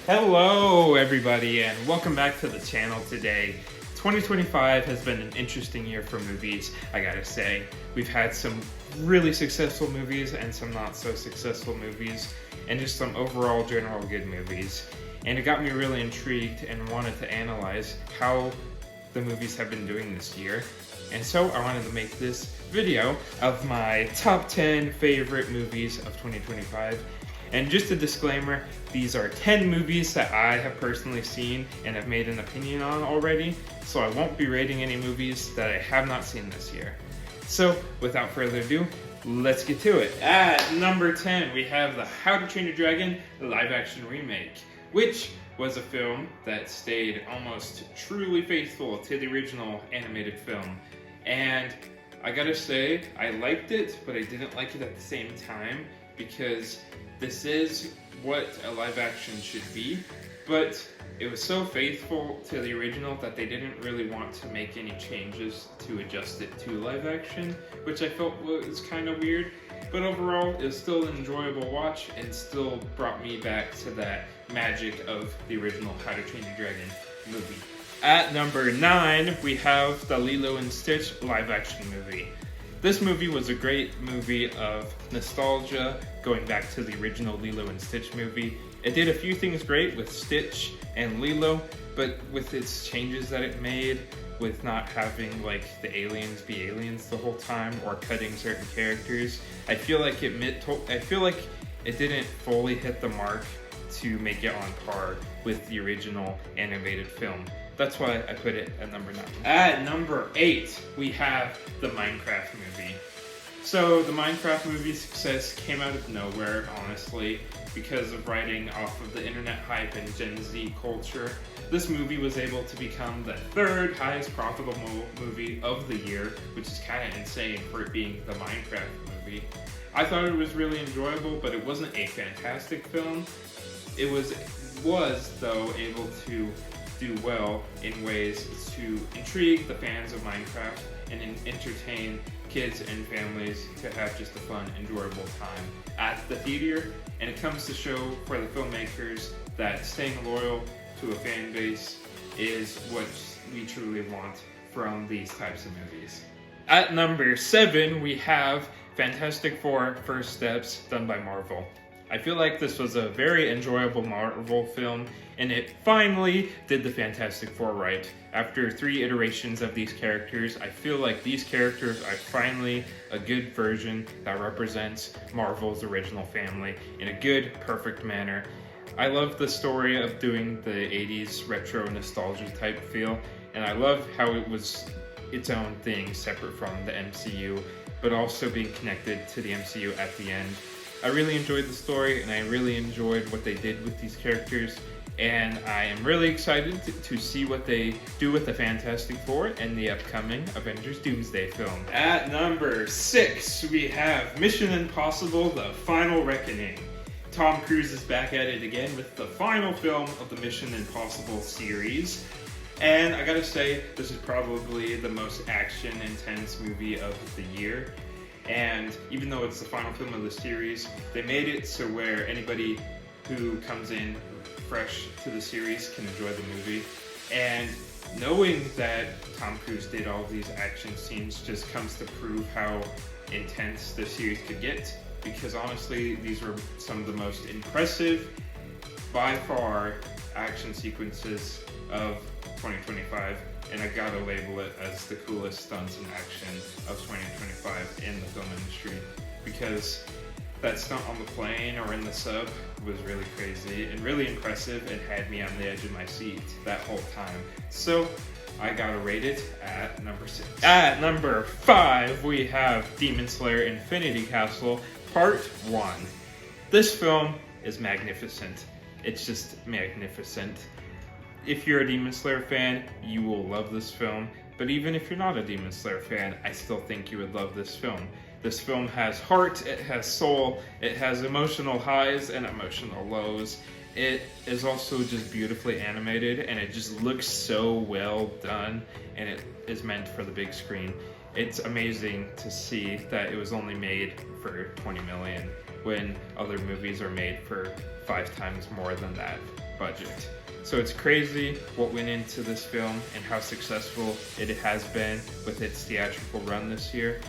Hello everybody and welcome back to the channel today. 2025 has been an interesting year for movies, I gotta say. We've had some really successful movies and some not so successful movies, and just some overall general good movies. And it got me really intrigued and wanted to analyze how the movies have been doing this year. And so I wanted to make this video of my top 10 favorite movies of 2025. And just a disclaimer, these are 10 movies that I have personally seen and have made an opinion on already, so I won't be rating any movies that I have not seen this year. So, without further ado, let's get to it. At number 10, we have the How to Train Your Dragon live-action remake, which was a film that stayed almost truly faithful to the original animated film. And I gotta say, I liked it, but I didn't like it at the same time, because this is what a live action should be, but it was so faithful to the original that they didn't really want to make any changes to adjust it to live action, which I felt was kind of weird. But overall, it was still an enjoyable watch and still brought me back to that magic of the original How to Train Your Dragon movie. At number 9, we have the Lilo and Stitch live action movie. This movie was a great movie of nostalgia, going back to the original Lilo and Stitch movie. It did a few things great with Stitch and Lilo, but with its changes that it made, with not having like the aliens be aliens the whole time or cutting certain characters, I feel like it didn't fully hit the mark to make it on par with the original animated film. That's why I put it at number 9. At number 8, we have the Minecraft movie. So the Minecraft movie's success came out of nowhere, honestly, because of riding off of the internet hype and Gen Z culture. This movie was able to become the 3rd highest profitable movie of the year, which is kind of insane for it being the Minecraft movie. I thought it was really enjoyable, but it wasn't a fantastic film. It was though able to do well in ways to intrigue the fans of Minecraft and entertain kids and families to have just a fun, enjoyable time at the theater. And it comes to show for the filmmakers that staying loyal to a fan base is what we truly want from these types of movies. At number 7, we have Fantastic Four: First Steps, done by Marvel. I feel like this was a very enjoyable Marvel film, and it finally did the Fantastic Four right. After 3 iterations of these characters, I feel like these characters are finally a good version that represents Marvel's original family in a good, perfect manner. I love the story of doing the 80s retro nostalgia type feel, and I love how it was its own thing separate from the MCU, but also being connected to the MCU at the end. I really enjoyed the story, and I really enjoyed what they did with these characters, and I am really excited to see what they do with the Fantastic Four and the upcoming Avengers Doomsday film. At number 6, we have Mission Impossible: The Final Reckoning. Tom Cruise is back at it again with the final film of the Mission Impossible series. And I gotta say, this is probably the most action-intense movie of the year. And even though it's the final film of the series, they made it so where anybody who comes in fresh to the series can enjoy the movie. And knowing that Tom Cruise did all of these action scenes just comes to prove how intense the series could get, because honestly, these were some of the most impressive, by far, action sequences of 2025. And I gotta label it as the coolest stunts in action of 2025 in the film industry, because that stunt on the plane or in the sub was really crazy and really impressive and had me on the edge of my seat that whole time. So I gotta rate it at number 6. At number 5, we have Demon Slayer: Infinity Castle Part 1. This film is magnificent. It's just magnificent. If you're a Demon Slayer fan, you will love this film. But even if you're not a Demon Slayer fan, I still think you would love this film. This film has heart, it has soul, it has emotional highs and emotional lows. It is also just beautifully animated, and it just looks so well done, and it is meant for the big screen. It's amazing to see that it was only made for $20 million when other movies are made for 5 times more than that. budget. So it's crazy what went into this film and how successful it has been with its theatrical run this year.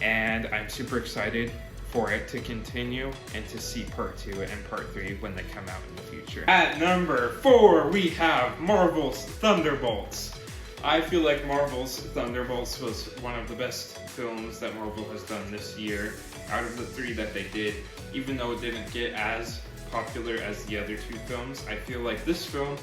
And I'm super excited for it to continue and to see part 2 and part 3 when they come out in the future. At number 4, we have Marvel's Thunderbolts. I feel like Marvel's Thunderbolts was one of the best films that Marvel has done this year out of the 3 that they did. Even though it didn't get as popular as the other 2 films, I feel like this film's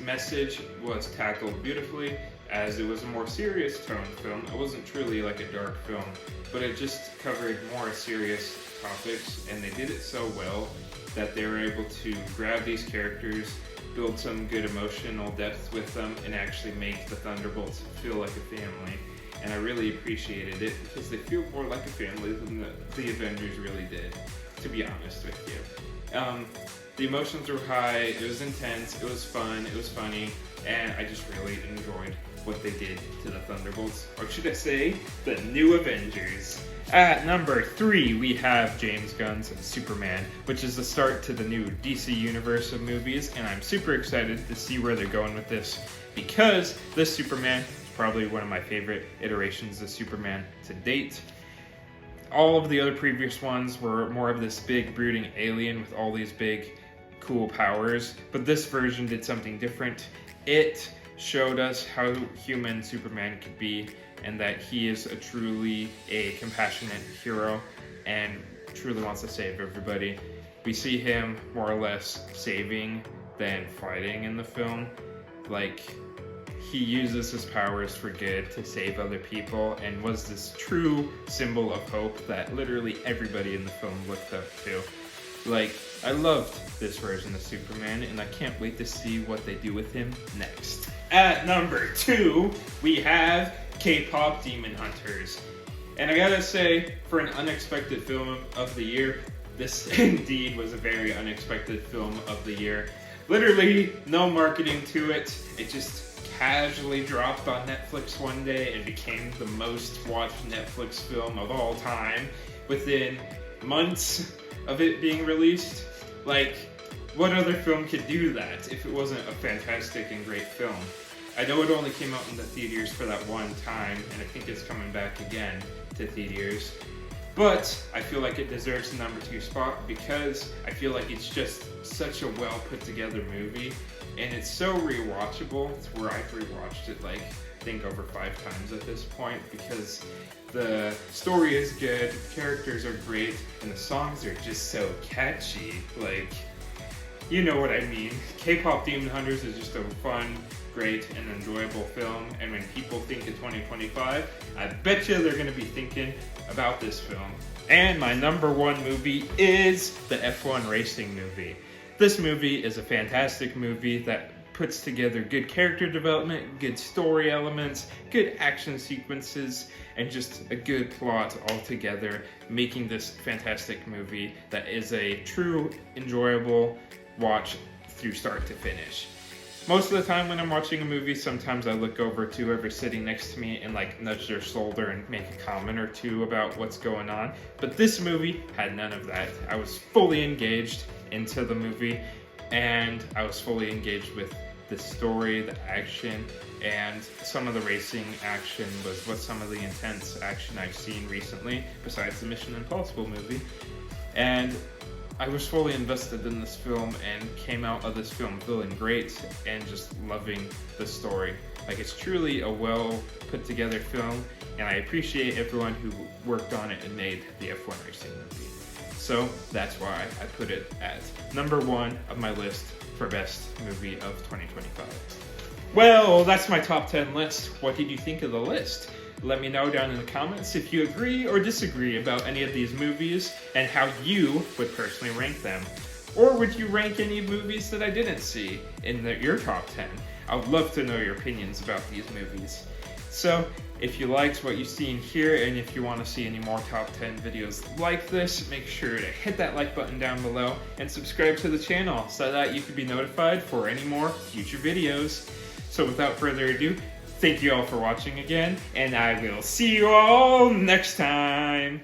message was tackled beautifully, as it was a more serious tone film. It wasn't truly like a dark film, but it just covered more serious topics, and they did it so well that they were able to grab these characters, build some good emotional depth with them, and actually make the Thunderbolts feel like a family. And I really appreciated it because they feel more like a family than the Avengers really did, to be honest with you. The emotions were high, it was intense, it was fun, it was funny, and I just really enjoyed what they did to the Thunderbolts, or should I say, the new Avengers. At number 3, we have James Gunn's Superman, which is the start to the new DC universe of movies, and I'm super excited to see where they're going with this, because this Superman is probably one of my favorite iterations of Superman to date. All of the other previous ones were more of this big brooding alien with all these big cool powers, but this version did something different. It showed us how human Superman could be, and that he is truly a compassionate hero and truly wants to save everybody. We see him more or less saving than fighting in the film. Like, he uses his powers for good to save other people, and was this true symbol of hope that literally everybody in the film looked up to. Like, I loved this version of Superman, and I can't wait to see what they do with him next. At number 2, we have K-pop Demon Hunters. And I gotta say, for an unexpected film of the year, this indeed was a very unexpected film of the year. Literally, no marketing to it. It just casually dropped on Netflix one day and became the most watched Netflix film of all time within months of it being released. Like, what other film could do that if it wasn't a fantastic and great film? I know it only came out in the theaters for that one time, and I think it's coming back again to theaters. But I feel like it deserves the number 2 spot because I feel like it's just such a well put together movie, and it's so rewatchable to where I've rewatched it like I think over 5 times at this point, because the story is good, the characters are great, and the songs are just so catchy. Like, you know what I mean. K-pop Demon Hunters is just a fun, great, and enjoyable film, and when people think of 2025, I bet you they're going to be thinking about this film. And my number 1 movie is the F1 racing movie. This movie is a fantastic movie that puts together good character development, good story elements, good action sequences, and just a good plot altogether, making this fantastic movie that is a true, enjoyable watch through start to finish. Most of the time when I'm watching a movie, sometimes I look over to whoever's sitting next to me and like nudge their shoulder and make a comment or two about what's going on. But this movie had none of that. I was fully engaged into the movie, and I was fully engaged with the story, the action, and some of the racing action was what some of the intense action I've seen recently, besides the Mission Impossible movie. And I was fully invested in this film and came out of this film feeling great and just loving the story. Like, it's truly a well put together film, and I appreciate everyone who worked on it and made the F1 racing movie. So that's why I put it at number 1 of my list for best movie of 2025. Well, that's my top 10 list. What did you think of the list? Let me know down in the comments if you agree or disagree about any of these movies and how you would personally rank them. Or would you rank any movies that I didn't see in your top 10? I would love to know your opinions about these movies. So, if you liked what you've seen here, and if you want to see any more top 10 videos like this, make sure to hit that like button down below and subscribe to the channel so that you can be notified for any more future videos. So without further ado, thank you all for watching again, and I will see you all next time.